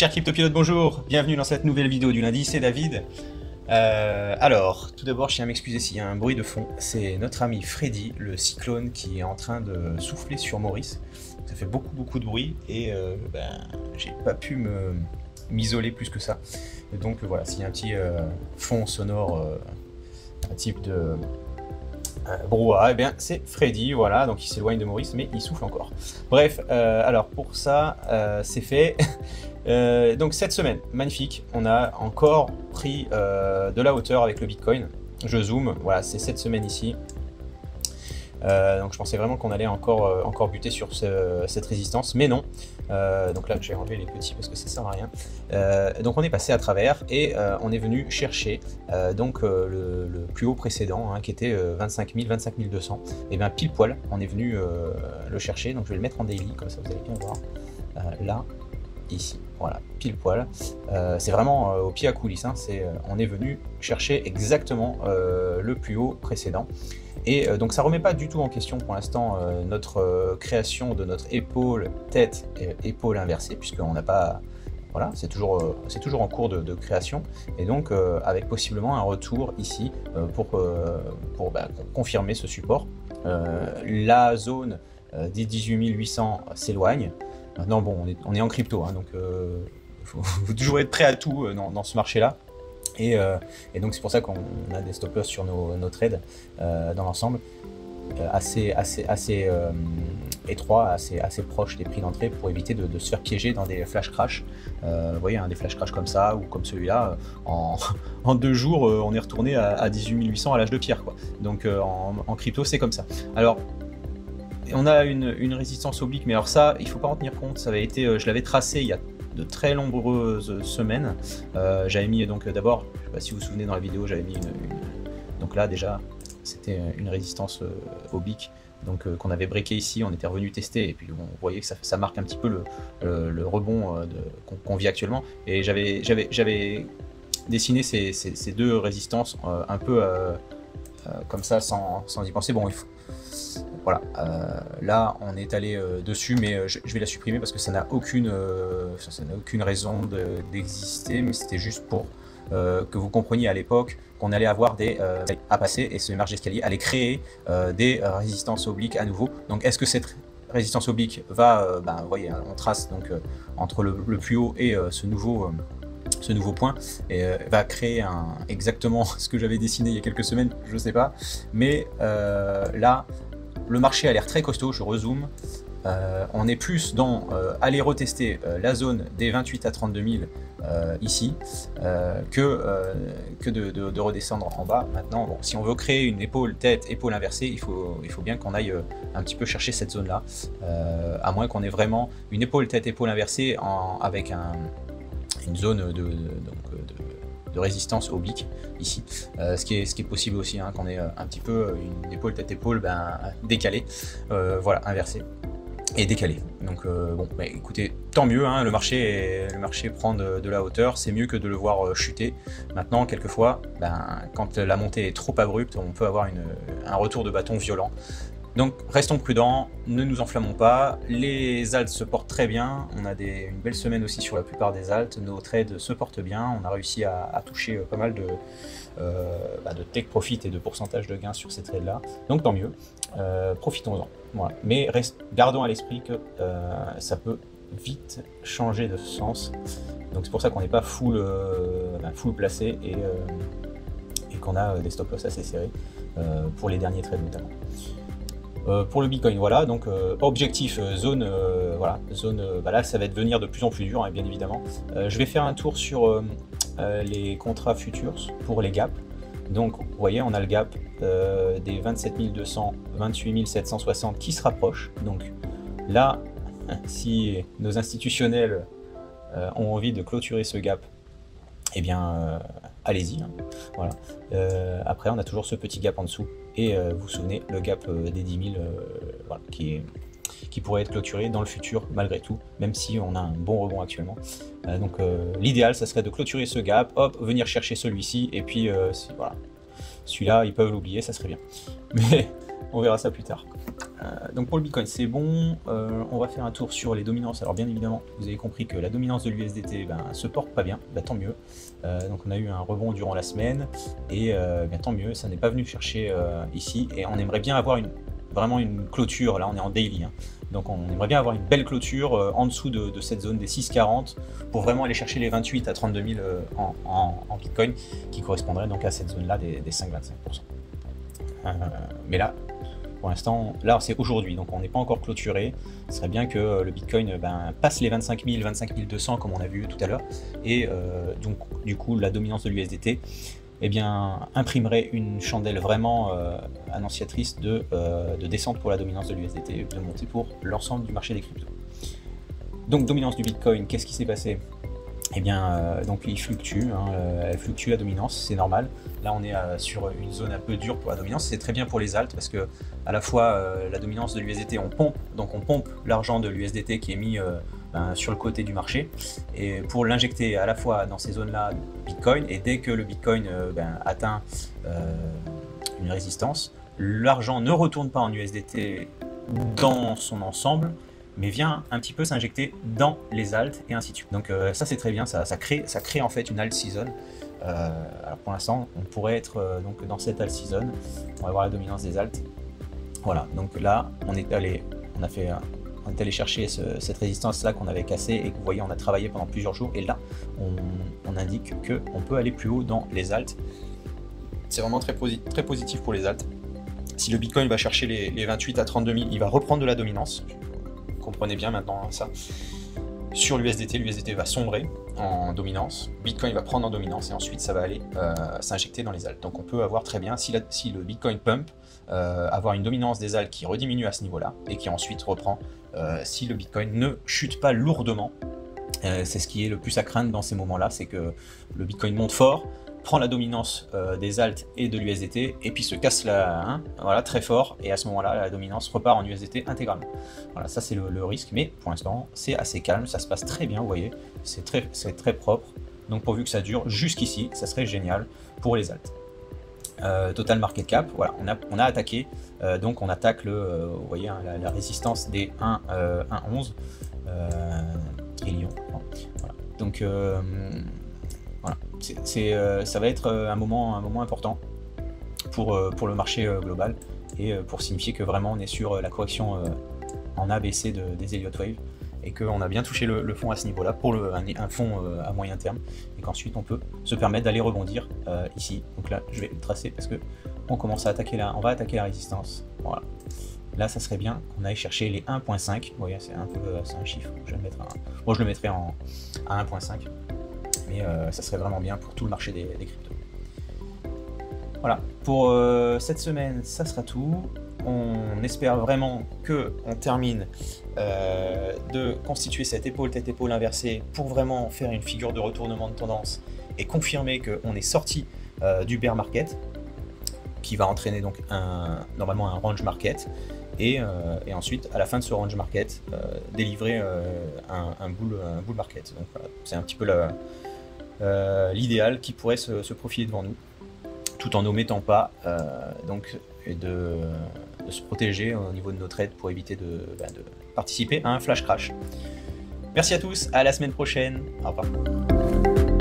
Chers cryptopilotes, bonjour, bienvenue dans cette nouvelle vidéo du lundi, c'est David. Alors, tout d'abord, je tiens à m'excuser s'il y a un bruit de fond, c'est notre ami Freddy, le cyclone qui est en train de souffler sur Maurice. Ça fait beaucoup de bruit et j'ai pas pu m'isoler plus que ça. Et donc voilà, s'il y a un petit fond sonore, un type de brouhaha, et bien c'est Freddy, voilà, donc il s'éloigne de Maurice, mais il souffle encore. Bref, alors pour ça, c'est fait. Donc cette semaine, magnifique, on a encore pris de la hauteur avec le Bitcoin. Je zoome, voilà, c'est cette semaine ici. Donc je pensais vraiment qu'on allait encore buter sur cette résistance, mais non. Donc là, je vais enlever les petits parce que ça sert à rien. Donc on est passé à travers et on est venu chercher le plus haut précédent, hein, qui était 25 000, 25 200. Et bien pile poil, on est venu le chercher. Donc je vais le mettre en daily, comme ça vous allez bien voir. Là, ici, voilà, pile poil. C'est vraiment au pied à coulisses, hein, on est venu chercher exactement le plus haut précédent. Et donc ça remet pas du tout en question pour l'instant notre création de notre épaule, tête et épaule inversée, puisqu'on n'a pas... Voilà, c'est toujours en cours de création, et donc avec possiblement un retour ici pour confirmer ce support. La zone des 18 800 s'éloigne. Maintenant, bon, on est en crypto, hein, donc faut toujours être prêt à tout dans ce marché-là. Et donc c'est pour ça qu'on a des stop loss sur nos trades dans l'ensemble, assez étroits, assez proches des prix d'entrée pour éviter de se faire piéger dans des flash crash. Vous voyez, hein, des flash crash comme ça ou comme celui-là, en 2 jours, on est retourné à 18 800 à l'âge de pierre, quoi. Donc en crypto, c'est comme ça. Alors, on a une résistance oblique, mais alors ça, il ne faut pas en tenir compte. Ça avait été, je l'avais tracé il y a de très nombreuses semaines. J'avais mis donc d'abord, je ne sais pas si vous vous souvenez, dans la vidéo, j'avais mis donc là déjà, c'était une résistance oblique, donc qu'on avait breaké ici, on était revenu tester, et puis bon, vous voyez que ça marque un petit peu le rebond qu'on vit actuellement. Et j'avais dessiné ces deux résistances un peu comme ça, sans y penser. Bon, il faut... Voilà, là on est allé dessus, mais je vais la supprimer parce que ça n'a aucune raison d'exister, mais c'était juste pour que vous compreniez à l'époque qu'on allait avoir des à passer, et ce marge d'escalier allait créer des résistances obliques à nouveau. Donc est-ce que cette résistance oblique va, vous voyez, on trace donc entre le plus haut et ce nouveau point, et va créer exactement ce que j'avais dessiné il y a quelques semaines, je sais pas, mais là le marché a l'air très costaud. Je rezoome, on est plus dans aller retester la zone des 28 à 32 000 ici que de redescendre en bas. Maintenant, bon, si on veut créer une épaule tête épaule inversée, il faut bien qu'on aille un petit peu chercher cette zone là, à moins qu'on ait vraiment une épaule tête épaule inversée avec une zone de résistance oblique ici, ce qui est possible aussi, hein, qu'on ait un petit peu une épaule tête épaule décalée, voilà, inversée et décalée. Donc bon, bah, écoutez, tant mieux, hein, le marché prend de la hauteur, c'est mieux que de le voir chuter. Maintenant, quelquefois, quand la montée est trop abrupte, on peut avoir un retour de bâton violent. Donc restons prudents, ne nous enflammons pas. Les alts se portent très bien, on a une belle semaine aussi sur la plupart des alts, nos trades se portent bien, on a réussi à toucher pas mal de take profit et de pourcentage de gains sur ces trades là, donc tant mieux, profitons-en. Voilà. Mais gardons à l'esprit que ça peut vite changer de sens, donc c'est pour ça qu'on n'est pas full placé et qu'on a des stop loss assez serrés pour les derniers trades notamment. Pour le Bitcoin, voilà, donc objectif zone, voilà, zone, là ça va devenir de plus en plus dur, hein, bien évidemment. Je vais faire un tour sur les contrats futurs pour les gaps. Donc vous voyez, on a le gap des 27 200, 28 760 qui se rapproche. Donc là, si nos institutionnels ont envie de clôturer ce gap, eh bien allez-y, hein. Voilà. Après on a toujours ce petit gap en dessous, et vous vous souvenez, le gap des 10 000 voilà, qui pourrait être clôturé dans le futur malgré tout, même si on a un bon rebond actuellement. Donc l'idéal, ça serait de clôturer ce gap, hop, venir chercher celui-ci, et puis voilà, celui-là ils peuvent l'oublier, ça serait bien, mais on verra ça plus tard. Donc pour le Bitcoin, c'est bon. On va faire un tour sur les dominances. Alors bien évidemment, vous avez compris que la dominance de l'USDT se porte pas bien. Tant mieux. Donc on a eu un rebond durant la semaine et tant mieux. Ça n'est pas venu chercher ici et on aimerait bien avoir vraiment une clôture. Là, on est en daily. Donc on aimerait bien avoir une belle clôture en dessous de cette zone des 6,40 pour vraiment aller chercher les 28 à 32 000 en Bitcoin qui correspondraient donc à cette zone-là des 5,25%. Mais là, pour l'instant, là c'est aujourd'hui, donc on n'est pas encore clôturé. Ce serait bien que le Bitcoin passe les 25 000, 25 200 comme on a vu tout à l'heure. Et donc du coup, la dominance de l'USDT imprimerait une chandelle vraiment annonciatrice de descente pour la dominance de l'USDT, de montée pour l'ensemble du marché des cryptos. Donc dominance du Bitcoin, qu'est-ce qui s'est passé? Donc il fluctue, elle fluctue la dominance, c'est normal. Là on est sur une zone un peu dure pour la dominance, c'est très bien pour les alts parce que à la fois la dominance de l'USDT, on pompe l'argent de l'USDT qui est mis sur le côté du marché et pour l'injecter à la fois dans ces zones-là Bitcoin, et dès que le Bitcoin atteint une résistance, l'argent ne retourne pas en USDT dans son ensemble, mais vient un petit peu s'injecter dans les alts et ainsi de suite. Donc ça c'est très bien, ça crée en fait une alt season. Alors pour l'instant on pourrait être donc dans cette alt season, on va voir la dominance des alts. Voilà, donc là on est allé chercher cette résistance là qu'on avait cassée et que vous voyez on a travaillé pendant plusieurs jours, et là on indique qu'on peut aller plus haut dans les alts. C'est vraiment très positif pour les alts. Si le Bitcoin va chercher les 28 à 32 000, il va reprendre de la dominance. Comprenez bien maintenant ça. Sur l'USDT va sombrer en dominance, Bitcoin va prendre en dominance et ensuite ça va aller s'injecter dans les alts. Donc on peut avoir très bien, si le Bitcoin pump, avoir une dominance des alts qui rediminue à ce niveau-là et qui ensuite reprend si le Bitcoin ne chute pas lourdement. C'est ce qui est le plus à craindre dans ces moments-là, c'est que le Bitcoin monte fort, prend la dominance des alts et de l'USDT et puis se casse voilà, très fort, et à ce moment-là la dominance repart en USDT intégralement. Voilà, ça c'est le risque, mais pour l'instant c'est assez calme, ça se passe très bien, vous voyez, c'est très propre. Donc pourvu que ça dure jusqu'ici, ça serait génial pour les alts. Total market cap, voilà, on a attaqué, donc on attaque vous voyez la résistance des 1,11 trillions. Voilà. Donc voilà, ça va être un moment important pour le marché global et pour signifier que vraiment on est sur la correction en ABC des Elliott Wave et qu'on a bien touché le fond à ce niveau-là pour un fond à moyen terme, et qu'ensuite on peut se permettre d'aller rebondir ici. Donc là je vais le tracer parce que on commence à attaquer on va attaquer la résistance. Voilà. Là ça serait bien qu'on aille chercher les 1.5. Vous voyez, c'est un chiffre, je vais le mettre bon, je le mettrai à 1.5. Mais ça serait vraiment bien pour tout le marché des cryptos. Voilà, pour cette semaine, ça sera tout. On espère vraiment qu'on termine de constituer cette tête-épaule inversée pour vraiment faire une figure de retournement de tendance et confirmer qu'on est sorti du bear market, qui va entraîner donc normalement un range market, et ensuite à la fin de ce range market délivrer un bull market. Donc voilà, c'est un petit peu l'idéal qui pourrait se profiler devant nous, tout en n'omettant pas et de se protéger au niveau de nos trades pour éviter de participer à un flash crash. Merci à tous, à la semaine prochaine, au revoir.